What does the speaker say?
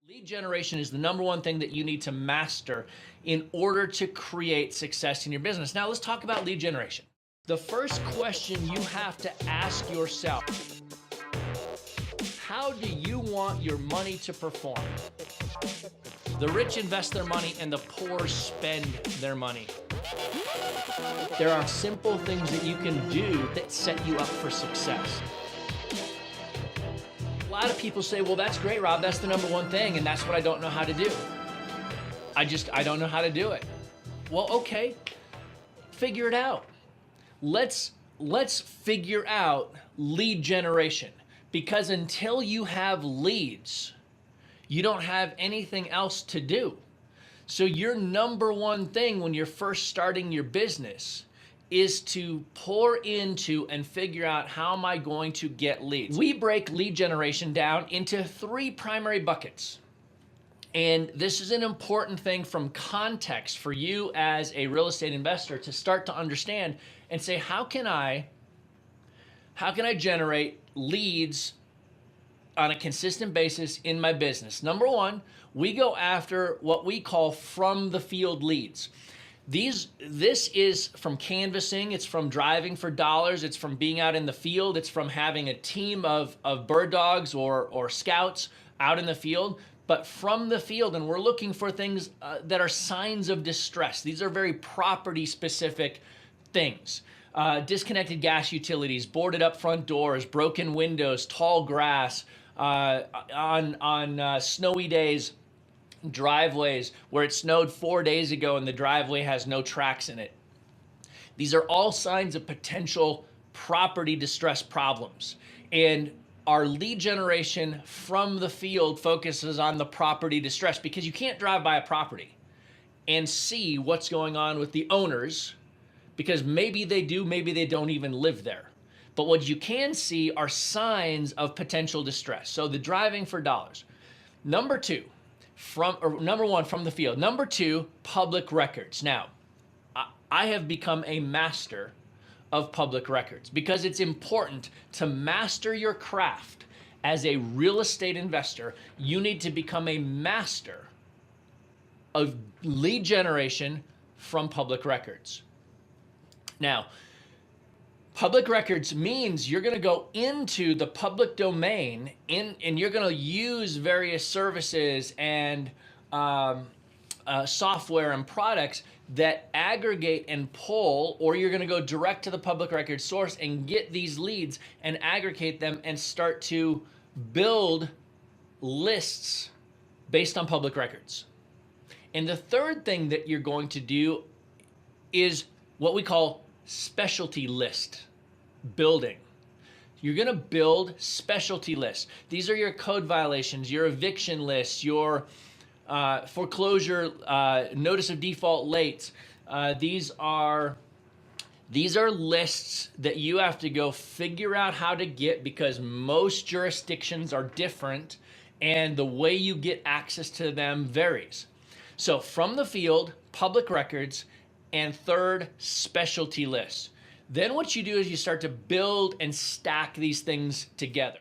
Lead generation is the number one thing that you need to master in order to create success in your business. Now, let's talk about lead generation. The first question you have to ask yourself: how do you want your money to perform? The rich invest their money and the poor spend their money. There are simple things that you can do that set you up for success. A lot of people say, well, that's great, Rob, that's the number one thing, and that's what I don't know how to do. I don't know how to do it. Well, okay, figure it out. Let's figure out lead generation, because until you have leads, you don't have anything else to do. So your number one thing when you're first starting your business is to pour into and figure out, how am I going to get leads? We break lead generation down into 3 primary buckets. And this is an important thing from context for you as a real estate investor to start to understand and say, how can I generate leads on a consistent basis in my business? Number one, we go after what we call from the field leads. This is from canvassing, it's from driving for dollars, it's from being out in the field, it's from having a team of bird dogs or scouts out in the field, but from the field. And we're looking for things that are signs of distress. These are very property specific things. Disconnected gas utilities, boarded up front doors, broken windows, tall grass, on snowy days, driveways where it snowed 4 days ago and the driveway has no tracks in it. These are all signs of potential property distress problems. And our lead generation from the field focuses on the property distress, because you can't drive by a property and see what's going on with the owners, because maybe they do, maybe they don't even live there. But what you can see are signs of potential distress. So the driving for dollars. Number one, from the field. Number 2, public records. Now, I have become a master of public records because it's important to master your craft. As a real estate investor, you need to become a master of lead generation from public records. Now, public records means you're going to go into the public domain and you're going to use various services and software and products that aggregate and pull, or you're going to go direct to the public record source and get these leads and aggregate them and start to build lists based on public records. And the third thing that you're going to do is what we call specialty list building. You're going to build specialty lists. These are your code violations, your eviction lists, your foreclosure notice of default late. These are lists that you have to go figure out how to get, because most jurisdictions are different and the way you get access to them varies. So from the field, public records, and third, specialty lists. Then what you do is you start to build and stack these things together.